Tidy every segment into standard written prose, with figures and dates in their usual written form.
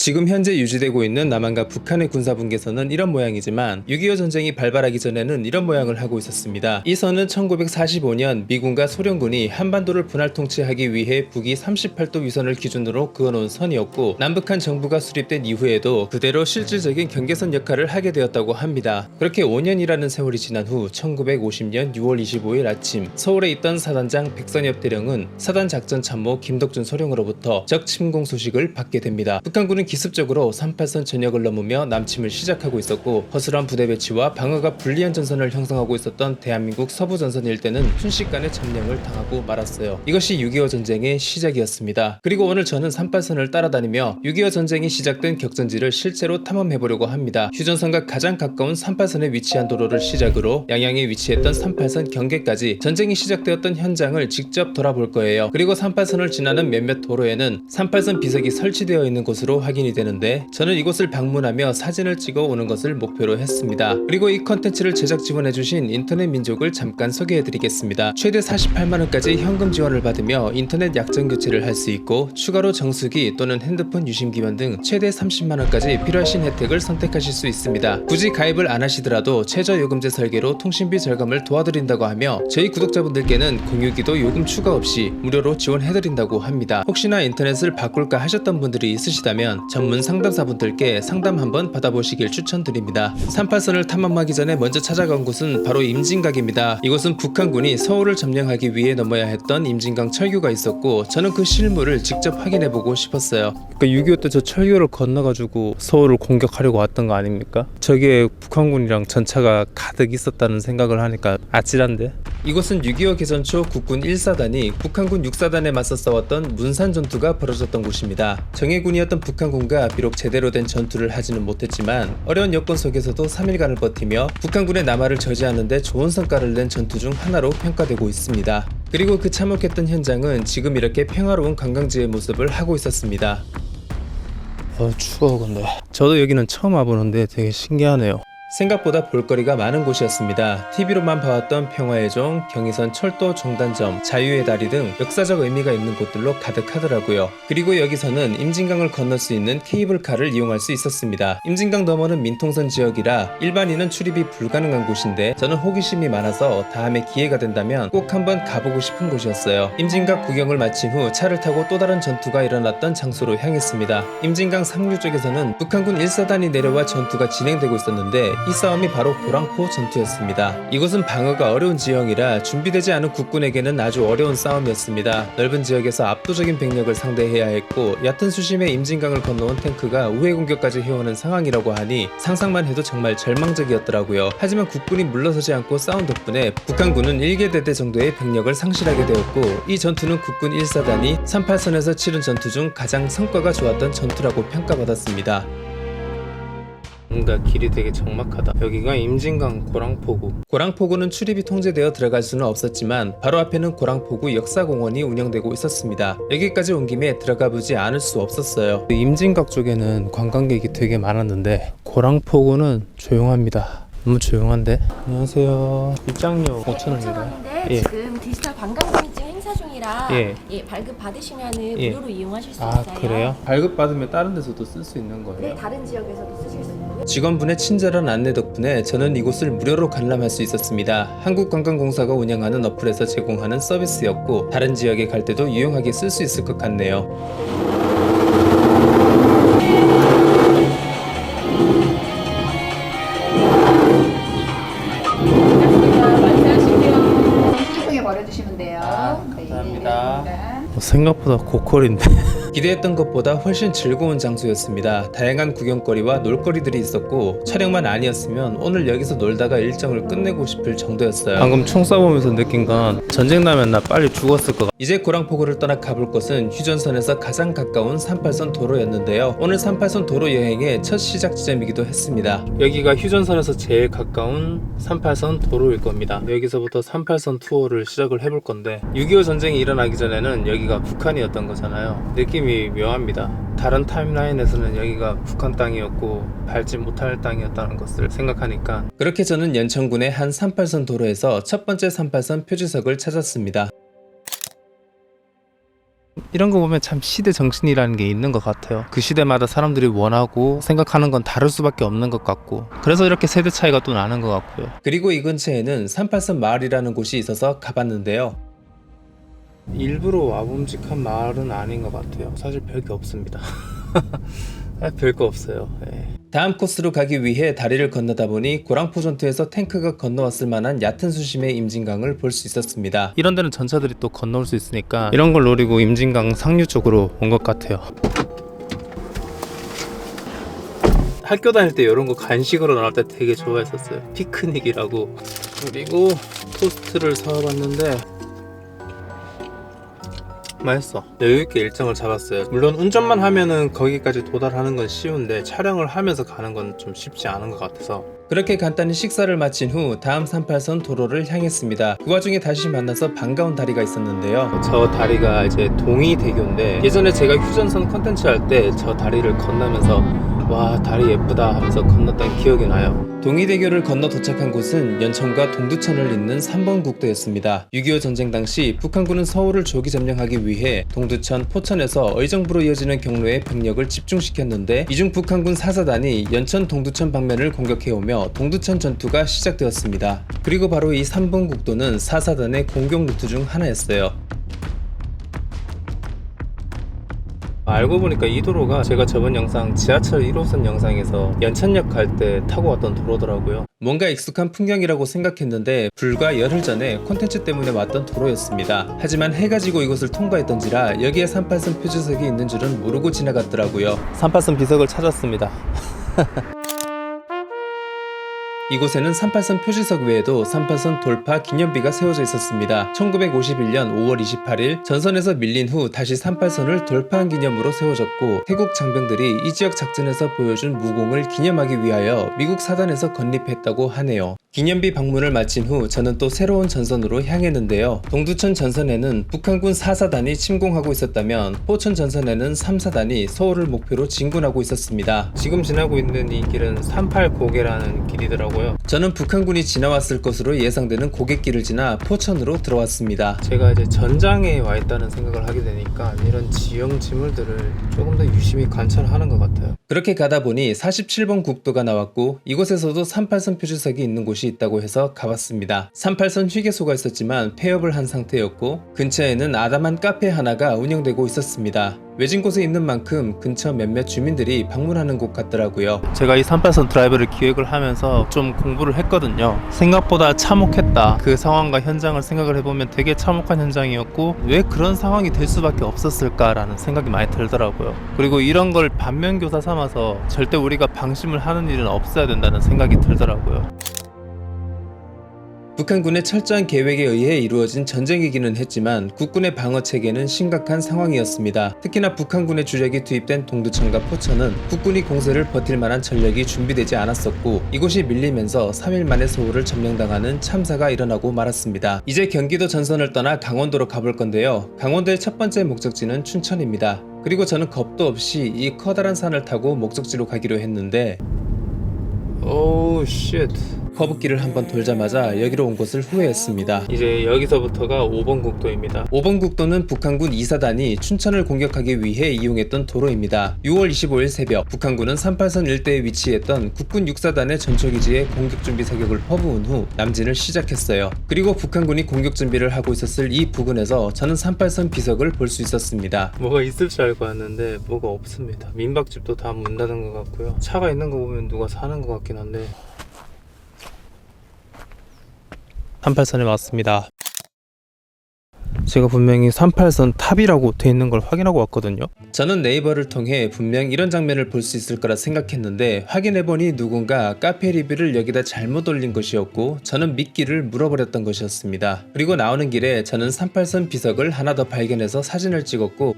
지금 현재 유지되고 있는 남한과 북한의 군사분계선은 이런 모양이지만 6.25 전쟁이 발발하기 전에는 이런 모양을 하고 있었습니다. 이 선은 1945년 미군과 소련군이 한반도를 분할 통치하기 위해 북위 38도 위선을 기준으로 그어놓은 선이었고, 남북한 정부가 수립된 이후에도 그대로 실질적인 경계선 역할을 하게 되었다고 합니다. 그렇게 5년이라는 세월이 지난 후 1950년 6월 25일 아침, 서울에 있던 사단장 백선엽 대령은 사단 작전 참모 김덕준 소령으로부터 적 침공 소식을 받게 됩니다. 북한군은 기습적으로 38선 전역을 넘으며 남침을 시작하고 있었고, 허술한 부대 배치와 방어가 불리한 전선을 형성하고 있었던 대한민국 서부 전선 일대는 순식간에 점령을 당하고 말았어요. 이것이 6.25 전쟁의 시작이었습니다. 그리고 오늘 저는 38선을 따라다니며 6.25 전쟁이 시작된 격전지를 실제로 탐험해보려고 합니다. 휴전선과 가장 가까운 38선에 위치한 도로를 시작으로 양양에 위치했던 38선 경계까지 전쟁이 시작되었던 현장을 직접 돌아볼 거예요. 그리고 38선을 지나는 몇몇 도로에는 38선 비석이 설치되어 있는 곳으로 확인이 되는데, 저는 이곳을 방문하며 사진을 찍어 오는 것을 목표로 했습니다. 그리고 이 컨텐츠를 제작 지원해주신 인터넷 민족을 잠깐 소개해드리겠습니다. 최대 48만원까지 현금 지원을 받으며 인터넷 약정 교체를 할 수 있고, 추가로 정수기 또는 핸드폰 유심기반 등 최대 30만원까지 필요하신 혜택을 선택하실 수 있습니다. 굳이 가입을 안 하시더라도 최저요금제 설계로 통신비 절감을 도와드린다고 하며, 저희 구독자분들께는 공유기도 요금 추가 없이 무료로 지원해드린다고 합니다. 혹시나 인터넷을 바꿀까 하셨던 분들이 있으시다면 전문 상담사분들께 상담 한번 받아보시길 추천드립니다. 38선을 탐험하기 전에 먼저 찾아간 곳은 바로 임진각입니다. 이곳은 북한군이 서울을 점령하기 위해 넘어야 했던 임진강 철교가 있었고, 저는 그 실물을 직접 확인해보고 싶었어요. 그러니까 6.25 때 저 철교를 건너가지고 서울을 공격하려고 왔던 거 아닙니까? 저기에 북한군이랑 전차가 가득 있었다는 생각을 하니까 아찔한데? 이곳은 6.25 개전 초 국군 1사단이 북한군 6사단에 맞서 싸웠던 문산 전투가 벌어졌던 곳입니다. 정예군이었던 북한군과 비록 제대로 된 전투를 하지는 못했지만 어려운 여건 속에서도 3일간을 버티며 북한군의 남하를 저지하는 데 좋은 성과를 낸 전투 중 하나로 평가되고 있습니다. 그리고 그 참혹했던 현장은 지금 이렇게 평화로운 관광지의 모습을 하고 있었습니다. 추워. 근데 저도 여기는 처음 와보는데 되게 신기하네요. 생각보다 볼거리가 많은 곳이었습니다. TV로만 봐왔던 평화의 종, 경의선 철도 종단점, 자유의 다리 등 역사적 의미가 있는 곳들로 가득하더라고요. 그리고 여기서는 임진강을 건널 수 있는 케이블카를 이용할 수 있었습니다. 임진강 너머는 민통선 지역이라 일반인은 출입이 불가능한 곳인데, 저는 호기심이 많아서 다음에 기회가 된다면 꼭 한번 가보고 싶은 곳이었어요. 임진강 구경을 마친 후 차를 타고 또 다른 전투가 일어났던 장소로 향했습니다. 임진강 상류 쪽에서는 북한군 1사단이 내려와 전투가 진행되고 있었는데, 이 싸움이 바로 고랑포 전투였습니다. 이곳은 방어가 어려운 지형이라 준비되지 않은 국군에게는 아주 어려운 싸움이었습니다. 넓은 지역에서 압도적인 병력을 상대해야 했고, 얕은 수심에 임진강을 건너온 탱크가 우회 공격까지 해오는 상황이라고 하니 상상만 해도 정말 절망적이었더라고요. 하지만 국군이 물러서지 않고 싸운 덕분에 북한군은 1개대대 정도의 병력을 상실하게 되었고, 이 전투는 국군 1사단이 38선에서 치른 전투 중 가장 성과가 좋았던 전투라고 평가받았습니다. 뭔가 길이 되게 적막하다. 여기가 임진강 고랑포구. 고랑포구는 출입이 통제되어 들어갈 수는 없었지만 바로 앞에는 고랑포구 역사공원이 운영되고 있었습니다. 여기까지 온 김에 들어가보지 않을 수 없었어요. 임진각 쪽에는 관광객이 되게 많았는데 고랑포구는 조용합니다. 너무 조용한데? 안녕하세요. 입장료 5,000원인가요? 예. 지금 디지털 관광공인증 행사 중이라 예. 발급 받으시면 예. 무료로 이용하실 수 있어요. 그래요? 발급 받으면 다른 데서도 쓸 수 있는 거예요? 네, 다른 지역에서도 쓰실 수 있고요. 직원분의 친절한 안내 덕분에 저는 이곳을 무료로 관람할 수 있었습니다. 한국관광공사가 운영하는 어플에서 제공하는 서비스였고, 다른 지역에 갈 때도 유용하게 쓸 수 있을 것 같네요. 버려주시면 돼요. 감사합니다. 네. 생각보다 고퀄인데 기대했던 것보다 훨씬 즐거운 장소였습니다. 다양한 구경거리와 놀거리들이 있었고, 촬영만 아니었으면 오늘 여기서 놀다가 일정을 끝내고 싶을 정도였어요. 방금 총 쏴보면서 느낀 건 전쟁 나면 나 빨리 죽었을 것 같아. 이제 고랑포구를 떠나 가볼 곳은 휴전선에서 가장 가까운 38선 도로였는데요. 오늘 38선 도로 여행의 첫 시작 지점이기도 했습니다. 여기가 휴전선에서 제일 가까운 38선 도로일 겁니다. 여기서부터 38선 투어를 시작을 해볼 건데, 6.25 전쟁이 일어나기 전에는 여기가 북한이었던 거잖아요. 느낌이 묘합니다. 다른 타임라인에서는 여기가 북한 땅이었고 밟지 못할 땅이었다는 것을 생각하니까. 그렇게 저는 연천군의 한 38선 도로에서 첫 번째 38선 표지석을 찾았습니다. 이런 거 보면 참 시대 정신이라는 게 있는 것 같아요. 그 시대마다 사람들이 원하고 생각하는 건 다를 수밖에 없는 것 같고, 그래서 이렇게 세대 차이가 또 나는 것 같고요. 그리고 이 근처에는 38선 마을이라는 곳이 있어서 가봤는데요. 일부러 와봄직한 마을은 아닌 것 같아요. 사실 별게 없습니다. 별거 없어요. 다음 코스로 가기 위해 다리를 건너다 보니 고랑포전투에서 탱크가 건너왔을 만한 얕은 수심의 임진강을 볼 수 있었습니다. 이런 데는 전차들이 또 건너올 수 있으니까 이런 걸 노리고 임진강 상류 쪽으로 온 것 같아요. 학교 다닐 때 이런 거 간식으로 나올 때 되게 좋아했었어요. 피크닉이라고. 그리고 토스트를 사와봤는데 맛있어. 여유있게 일정을 잡았어요. 물론 운전만 하면은 거기까지 도달하는 건 쉬운데 촬영을 하면서 가는 건 좀 쉽지 않은 것 같아서 그렇게 간단히 식사를 마친 후 다음 38선 도로를 향했습니다. 그 와중에 다시 만나서 반가운 다리가 있었는데요. 저 다리가 이제 동이대교인데 예전에 제가 휴전선 컨텐츠 할 때 저 다리를 건너면서 와 다리 예쁘다 하면서 건넜던 기억이 나요. 동이대교를 건너 도착한 곳은 연천과 동두천을 잇는 3번 국도였습니다. 6.25 전쟁 당시 북한군은 서울을 조기 점령하기 위해 동두천, 포천에서 의정부로 이어지는 경로에 병력을 집중시켰는데 이중 북한군 4사단이 연천, 동두천 방면을 공격해오며 동두천 전투가 시작되었습니다. 그리고 바로 이 3번 국도는 4사단의 공격 루트 중 하나였어요. 알고 보니까 이 도로가 제가 저번 영상 지하철 1호선 영상에서 연천역 갈 때 타고 왔던 도로더라고요. 뭔가 익숙한 풍경이라고 생각했는데 불과 열흘 전에 콘텐츠 때문에 왔던 도로였습니다. 하지만 해가 지고 이곳을 통과했던지라 여기에 38선 표지석이 있는 줄은 모르고 지나갔더라고요. 38선 비석을 찾았습니다. 이곳에는 38선 표지석 외에도 38선 돌파 기념비가 세워져 있었습니다. 1951년 5월 28일 전선에서 밀린 후 다시 38선을 돌파한 기념으로 세워졌고 태국 장병들이 이 지역 작전에서 보여준 무공을 기념하기 위하여 미국 사단에서 건립했다고 하네요. 기념비 방문을 마친 후 저는 또 새로운 전선으로 향했는데요. 동두천 전선에는 북한군 4사단이 침공하고 있었다면 포천 전선에는 3사단이 서울을 목표로 진군하고 있었습니다. 지금 지나고 있는 이 길은 38고개라는 길이더라고요. 저는 북한군이 지나왔을 것으로 예상되는 고갯길을 지나 포천으로 들어왔습니다. 제가 이제 전장에 와 있다는 생각을 하게 되니까 이런 지형 지물들을 조금 더 유심히 관찰하는 것 같아요. 그렇게 가다 보니 47번 국도가 나왔고 이곳에서도 38선 표지석이 있는 곳이 있다고 해서 가봤습니다. 38선 휴게소가 있었지만 폐업을 한 상태였고 근처에는 아담한 카페 하나가 운영되고 있었습니다. 외진 곳에 있는 만큼 근처 몇몇 주민들이 방문하는 곳 같더라고요. 제가 이 38선 드라이브를 기획을 하면서 좀 공부를 했거든요. 생각보다 참혹했다. 그 상황과 현장을 생각을 해보면 되게 참혹한 현장이었고 왜 그런 상황이 될 수밖에 없었을까라는 생각이 많이 들더라고요. 그리고 이런 걸 반면교사 삼아서 절대 우리가 방심을 하는 일은 없어야 된다는 생각이 들더라고요. 북한군의 철저한 계획에 의해 이루어진 전쟁이기는 했지만 국군의 방어 체계는 심각한 상황이었습니다. 특히나 북한군의 주력이 투입된 동두천과 포천은 국군이 공세를 버틸 만한 전력이 준비되지 않았었고 이곳이 밀리면서 3일 만에 서울을 점령당하는 참사가 일어나고 말았습니다. 이제 경기도 전선을 떠나 강원도로 가볼 건데요. 강원도의 첫 번째 목적지는 춘천입니다. 그리고 저는 겁도 없이 이 커다란 산을 타고 목적지로 가기로 했는데 오우 쉣 커브길을 한번 돌자마자 여기로 온 것을 후회했습니다. 이제 여기서부터가 5번 국도입니다. 5번 국도는 북한군 2사단이 춘천을 공격하기 위해 이용했던 도로입니다. 6월 25일 새벽 북한군은 38선 일대에 위치했던 국군 6사단의 전초기지에 공격준비 사격을 퍼부은 후 남진을 시작했어요. 그리고 북한군이 공격준비를 하고 있었을 이 부근에서 저는 38선 비석을 볼 수 있었습니다. 뭐가 있을 줄 알고 왔는데 뭐가 없습니다. 민박집도 다 문 닫은 것 같고요. 차가 있는 거 보면 누가 사는 것 같긴 한데 38선에 왔습니다. 제가 분명히 38선 탑이라고 돼 있는 걸 확인하고 왔거든요. 저는 네이버를 통해 분명 이런 장면을 볼 수 있을 거라 생각했는데 확인해보니 누군가 카페 리뷰를 여기다 잘못 올린 것이었고 저는 미끼를 물어버렸던 것이었습니다. 그리고 나오는 길에 저는 38선 비석을 하나 더 발견해서 사진을 찍었고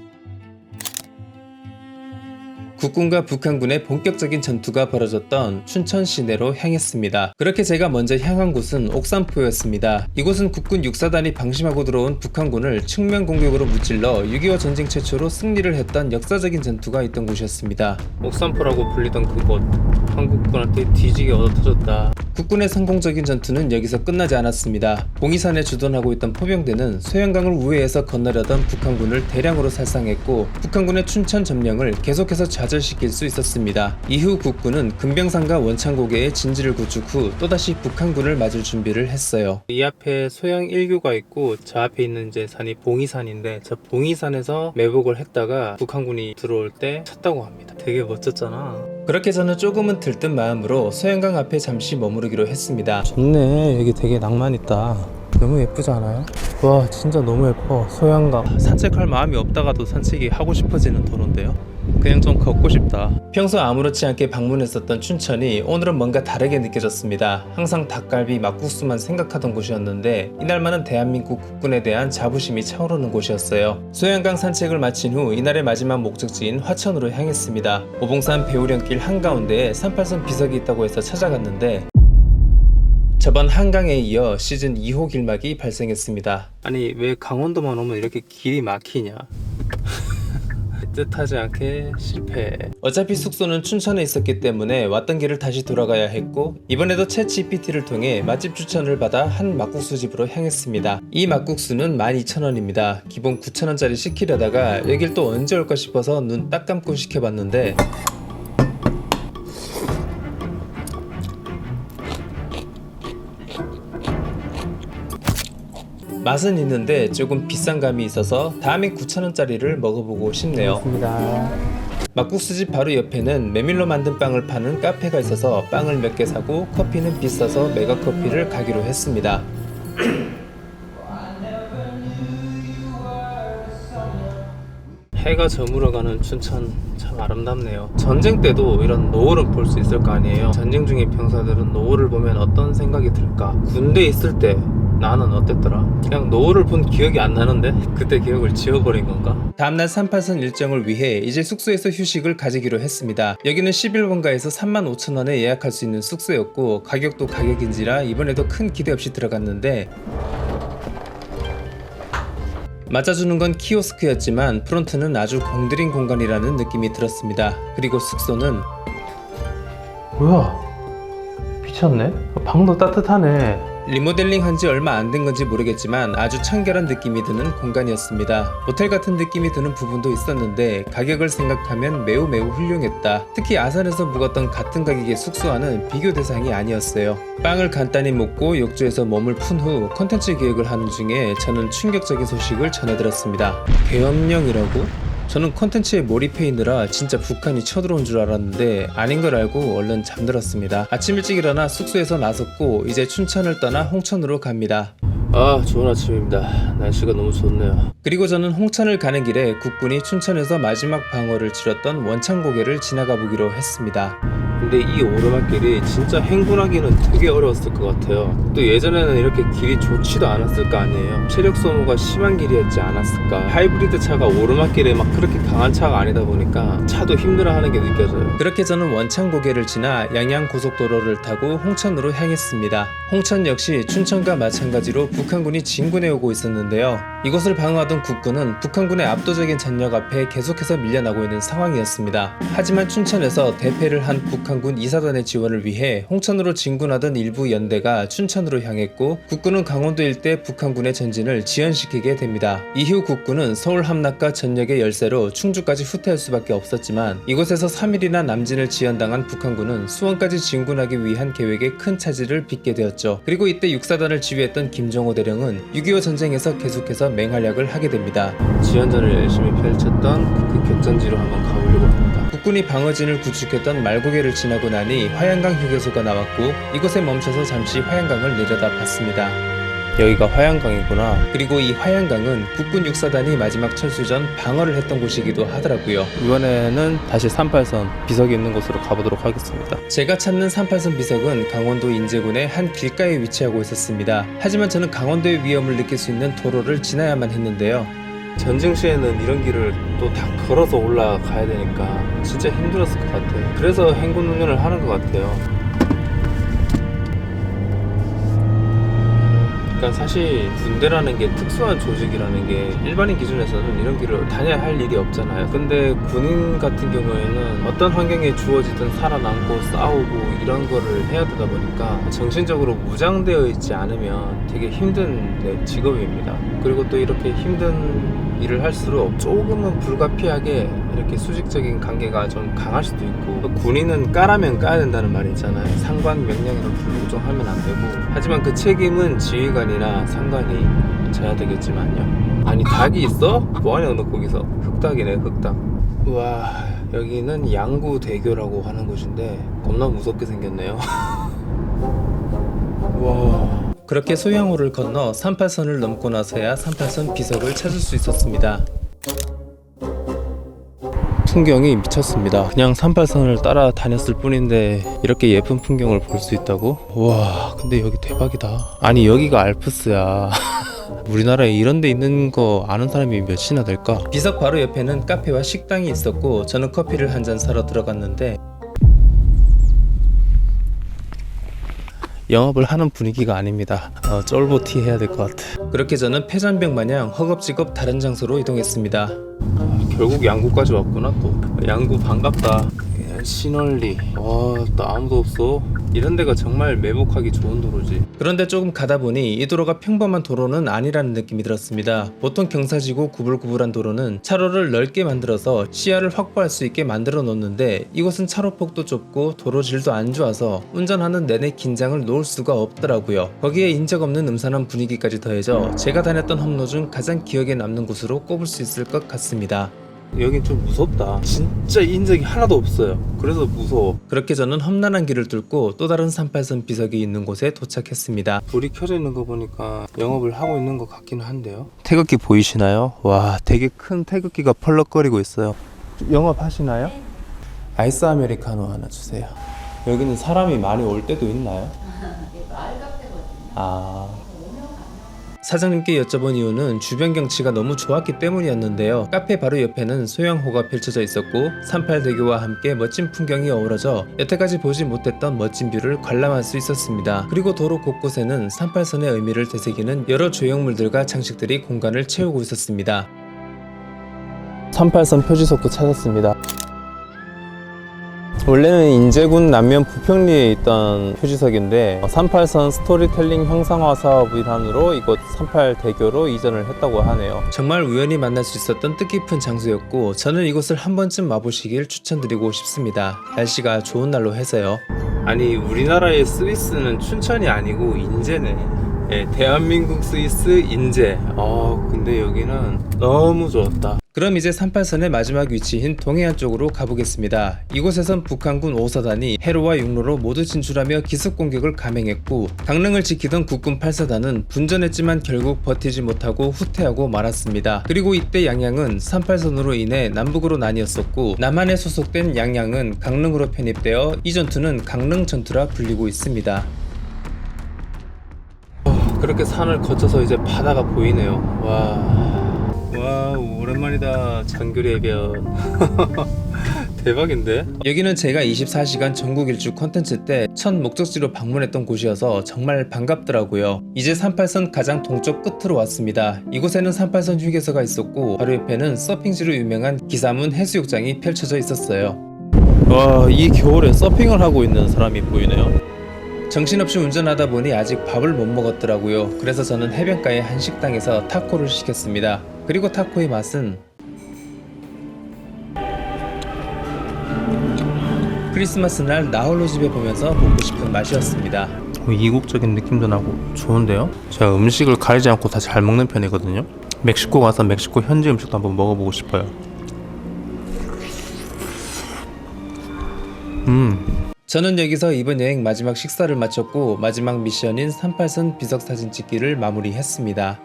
국군과 북한군의 본격적인 전투가 벌어졌던 춘천 시내로 향했습니다. 그렇게 제가 먼저 향한 곳은 옥산포였습니다. 이곳은 국군 6사단이 방심하고 들어온 북한군을 측면 공격으로 무찔러 6.25 전쟁 최초로 승리를 했던 역사적인 전투가 있던 곳이었습니다. 옥산포라고 불리던 그곳, 한국군한테 뒤지게 얻어터졌다. 국군의 성공적인 전투는 여기서 끝나지 않았습니다. 봉이산에 주둔하고 있던 포병대는 소양강을 우회해서 건너려던 북한군을 대량으로 살상했고 북한군의 춘천 점령을 계속해서 좌절시킬 수 있었습니다. 이후 국군은 금병산과 원창고개의 진지를 구축 후 또다시 북한군을 맞을 준비를 했어요. 이 앞에 소양 1교가 있고 저 앞에 있는 이제 산이 봉이산인데 저 봉이산에서 매복을 했다가 북한군이 들어올 때 쳤다고 합니다. 되게 멋졌잖아. 그렇게 저는 조금은 들뜬 마음으로 소양강 앞에 잠시 머무르기로 했습니다. 좋네. 여기 되게 낭만 있다. 너무 예쁘지 않아요? 와 진짜 너무 예뻐. 소양강 산책할 마음이 없다가도 산책이 하고 싶어지는 도로인데요. 그냥 좀 걷고 싶다. 평소 아무렇지 않게 방문했었던 춘천이 오늘은 뭔가 다르게 느껴졌습니다. 항상 닭갈비, 막국수만 생각하던 곳이었는데 이날만은 대한민국 국군에 대한 자부심이 차오르는 곳이었어요. 소양강 산책을 마친 후 이날의 마지막 목적지인 화천으로 향했습니다. 오봉산 배우령길 한가운데에 38선 비석이 있다고 해서 찾아갔는데 저번 한강에 이어 시즌 2호 길막이 발생했습니다. 아니 왜 강원도만 오면 이렇게 길이 막히냐? 뜻하지 않게 실패. 어차피 숙소는 춘천에 있었기 때문에 왔던 길을 다시 돌아가야 했고 이번에도 챗 GPT를 통해 맛집 추천을 받아 한 막국수 집으로 향했습니다. 이 막국수는 12,000원입니다. 기본 9,000원짜리 시키려다가 여길 또 언제 올까 싶어서 눈 딱 감고 시켜봤는데 맛은 있는데 조금 비싼 감이 있어서 다음에 9,000원짜리를 먹어보고 싶네요. 고맙습니다. 막국수집 바로 옆에는 메밀로 만든 빵을 파는 카페가 있어서 빵을 몇 개 사고 커피는 비싸서 메가커피를 가기로 했습니다. 해가 저물어가는 춘천 참 아름답네요. 전쟁 때도 이런 노을을 볼 수 있을 거 아니에요. 전쟁 중에 병사들은 노을을 보면 어떤 생각이 들까? 군대에 있을 때 나는 어땠더라? 그냥 노을을 본 기억이 안 나는데 그때 기억을 지워버린 건가? 다음날 38선 일정을 위해 이제 숙소에서 휴식을 가지기로 했습니다. 여기는 11번가에서 35,000원에 예약할 수 있는 숙소였고 가격도 가격인지라 이번에도 큰 기대 없이 들어갔는데 맞아주는 건 키오스크였지만 프론트는 아주 공들인 공간이라는 느낌이 들었습니다. 그리고 숙소는 뭐야? 미쳤네? 방도 따뜻하네. 리모델링 한지 얼마 안 된 건지 모르겠지만 아주 청결한 느낌이 드는 공간이었습니다. 모텔 같은 느낌이 드는 부분도 있었는데 가격을 생각하면 매우 훌륭했다. 특히 아산에서 묵었던 같은 가격의 숙소와는 비교 대상이 아니었어요. 빵을 간단히 먹고 욕조에서 몸을 푼 후 컨텐츠 기획을 하는 중에 저는 충격적인 소식을 전해들었습니다. 계엄령이라고? 저는 컨텐츠에 몰입해 있느라 진짜 북한이 쳐들어온 줄 알았는데 아닌 걸 알고 얼른 잠들었습니다. 아침 일찍 일어나 숙소에서 나섰고 이제 춘천을 떠나 홍천으로 갑니다. 아 좋은 아침입니다. 날씨가 너무 좋네요. 그리고 저는 홍천을 가는 길에 국군이 춘천에서 마지막 방어를 치렀던 원창고개를 지나가 보기로 했습니다. 근데 이 오르막길이 진짜 행군하기는 되게 어려웠을 것 같아요. 또 예전에는 이렇게 길이 좋지도 않았을 거 아니에요. 체력 소모가 심한 길이었지 않았을까. 하이브리드 차가 오르막길에 막 그렇게 강한 차가 아니다 보니까 차도 힘들어하는 게 느껴져요. 그렇게 저는 원창고개를 지나 양양고속도로를 타고 홍천으로 향했습니다. 홍천 역시 춘천과 마찬가지로 북한군이 진군해 오고 있었는데요. 이곳을 방어하던 국군은 북한군의 압도적인 전력 앞에 계속해서 밀려나고 있는 상황이었습니다. 하지만 춘천에서 대패를 한 북한군 2사단의 지원을 위해 홍천으로 진군하던 일부 연대가 춘천으로 향했고 국군은 강원도 일대 북한군의 전진을 지연시키게 됩니다. 이후 국군은 서울 함락과 전역의 열세로 충주까지 후퇴할 수밖에 없었지만 이곳에서 3일이나 남진을 지연당한 북한군은 수원까지 진군하기 위한 계획에 큰 차질을 빚게 되었죠. 그리고 이때 6사단을 지휘했던 김정호 대령은 6.25 전쟁에서 계속해서 맹활약을 하게 됩니다. 지연전을 열심히 펼쳤던 그 격전지로 한번 가보려고 합니다. 국군이 방어진을 구축했던 말고개를 지나고 나니 화양강 휴게소가 나왔고 이곳에 멈춰서 잠시 화양강을 내려다봤습니다. 여기가 화양강이구나. 그리고 이 화양강은 국군 6사단이 마지막 철수 전 방어를 했던 곳이기도 하더라고요. 이번에는 다시 38선 비석이 있는 곳으로 가보도록 하겠습니다. 제가 찾는 38선 비석은 강원도 인제군의 한 길가에 위치하고 있었습니다. 하지만 저는 강원도의 위험을 느낄 수 있는 도로를 지나야만 했는데요. 전쟁 시에는 이런 길을 또 다 걸어서 올라가야 되니까 진짜 힘들었을 것 같아요. 그래서 행군 훈련을 하는 것 같아요. 그러니까 사실 군대라는 게 특수한 조직이라는 게 일반인 기준에서는 이런 길을 다녀야 할 일이 없잖아요. 근데 군인 같은 경우에는 어떤 환경에 주어지든 살아남고 싸우고 이런 거를 해야 되다 보니까 정신적으로 무장되어 있지 않으면 되게 힘든 직업입니다. 그리고 또 이렇게 힘든 일을 할수록 조금은 불가피하게 이렇게 수직적인 관계가 좀 강할 수도 있고, 또 군인은 까라면 까야 된다는 말이 있잖아요. 상관 명령으로 불복종하면 안 되고, 하지만 그 책임은 지휘관이나 상관이 져야 되겠지만요. 아니 닭이 있어? 뭐하냐 너 거기서. 흑닭이네 흑닭. 우와, 여기는 양구대교라고 하는 곳인데 겁나 무섭게 생겼네요. 와. 그렇게 소양호를 건너 38선을 넘고 나서야 38선 비석을 찾을 수 있었습니다. 풍경이 미쳤습니다. 그냥 38선을 따라 다녔을 뿐인데 이렇게 예쁜 풍경을 볼 수 있다고? 와, 근데 여기 대박이다. 아니 여기가 알프스야. 우리나라에 이런 데 있는 거 아는 사람이 몇이나 될까? 비석 바로 옆에는 카페와 식당이 있었고, 저는 커피를 한 잔 사러 들어갔는데 영업을 하는 분위기가 아닙니다. 쫄보티 해야 될 것 같아. 그렇게 저는 패잔병 마냥 허겁지겁 다른 장소로 이동했습니다. 결국 양구까지 왔구나. 또 양구 반갑다. 신월리. 와, 또 아무도 없어. 이런 데가 정말 매복하기 좋은 도로지. 그런데 조금 가다 보니 이 도로가 평범한 도로는 아니라는 느낌이 들었습니다. 보통 경사지고 구불구불한 도로는 차로를 넓게 만들어서 시야를 확보할 수 있게 만들어 놓는데, 이곳은 차로폭도 좁고 도로질도 안 좋아서 운전하는 내내 긴장을 놓을 수가 없더라고요. 거기에 인적 없는 음산한 분위기까지 더해져 제가 다녔던 험로 중 가장 기억에 남는 곳으로 꼽을 수 있을 것 같습니다. 여긴 좀 무섭다. 진짜 인적이 하나도 없어요. 그래서 무서워. 그렇게 저는 험난한 길을 뚫고 또 다른 38선 비석이 있는 곳에 도착했습니다. 불이 켜져 있는 거 보니까 영업을 하고 있는 것 같기는 한데요. 태극기 보이시나요? 와, 되게 큰 태극기가 펄럭거리고 있어요. 영업하시나요? 아이스 아메리카노 하나 주세요. 여기는 사람이 많이 올 때도 있나요? 마을 카페거든요. 사장님께 여쭤본 이유는 주변 경치가 너무 좋았기 때문이었는데요. 카페 바로 옆에는 소양호가 펼쳐져 있었고 38대교와 함께 멋진 풍경이 어우러져 여태까지 보지 못했던 멋진 뷰를 관람할 수 있었습니다. 그리고 도로 곳곳에는 38선의 의미를 되새기는 여러 조형물들과 장식들이 공간을 채우고 있었습니다. 38선 표지석도 찾았습니다. 원래는 인제군 남면 부평리에 있던 표지석인데 38선 스토리텔링 형상화 사업 일환으로 이곳 38대교로 이전을 했다고 하네요. 정말 우연히 만날 수 있었던 뜻깊은 장소였고, 저는 이곳을 한 번쯤 와보시길 추천드리고 싶습니다. 날씨가 좋은 날로 해서요. 아니 우리나라의 스위스는 춘천이 아니고 인제네. 네, 대한민국 스위스 인제. 근데 여기는 너무 좋았다. 그럼 이제 38선의 마지막 위치인 동해안 쪽으로 가보겠습니다. 이곳에선 북한군 5사단이 해로와 육로로 모두 진출하며 기습 공격을 감행했고, 강릉을 지키던 국군 8사단은 분전했지만 결국 버티지 못하고 후퇴하고 말았습니다. 그리고 이때 양양은 38선으로 인해 남북으로 나뉘었었고, 남한에 소속된 양양은 강릉으로 편입되어 이 전투는 강릉 전투라 불리고 있습니다. 그렇게 산을 거쳐서 이제 바다가 보이네요. 와, 오랜만이다. 장교리 해변. 대박인데? 여기는 제가 24시간 전국 일주 콘텐츠 때 첫 목적지로 방문했던 곳이어서 정말 반갑더라고요. 이제 38선 가장 동쪽 끝으로 왔습니다. 이곳에는 38선 휴게소가 있었고, 바로 옆에는 서핑지로 유명한 기사문 해수욕장이 펼쳐져 있었어요. 와, 이 겨울에 서핑을 하고 있는 사람이 보이네요. 정신없이 운전하다 보니 아직 밥을 못 먹었더라고요. 그래서 저는 해변가의 한 식당에서 타코를 시켰습니다. 그리고 타코의 맛은 크리스마스 날 나홀로 집에 보면서 먹고 싶은 맛이었습니다. 이국적인 느낌도 나고 좋은데요? 제가 음식을 가리지 않고 다 잘 먹는 편이거든요. 멕시코 가서 멕시코 현지 음식도 한번 먹어보고 싶어요. 저는 여기서 이번 여행 마지막 식사를 마쳤고, 마지막 미션인 38선 비석 사진 찍기를 마무리했습니다.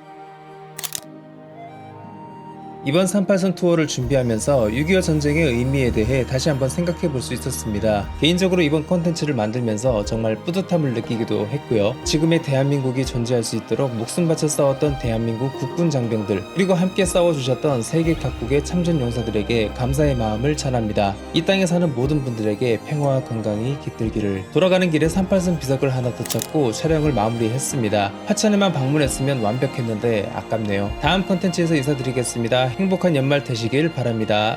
이번 38선 투어를 준비하면서 6.25 전쟁의 의미에 대해 다시 한번 생각해 볼 수 있었습니다. 개인적으로 이번 콘텐츠를 만들면서 정말 뿌듯함을 느끼기도 했고요. 지금의 대한민국이 존재할 수 있도록 목숨 바쳐 싸웠던 대한민국 국군 장병들, 그리고 함께 싸워주셨던 세계 각국의 참전 용사들에게 감사의 마음을 전합니다. 이 땅에 사는 모든 분들에게 평화와 건강이 깃들기를. 돌아가는 길에 38선 비석을 하나 더 찾고 촬영을 마무리했습니다. 화천에만 방문했으면 완벽했는데 아깝네요. 다음 콘텐츠에서 인사드리겠습니다. 행복한 연말 되시길 바랍니다.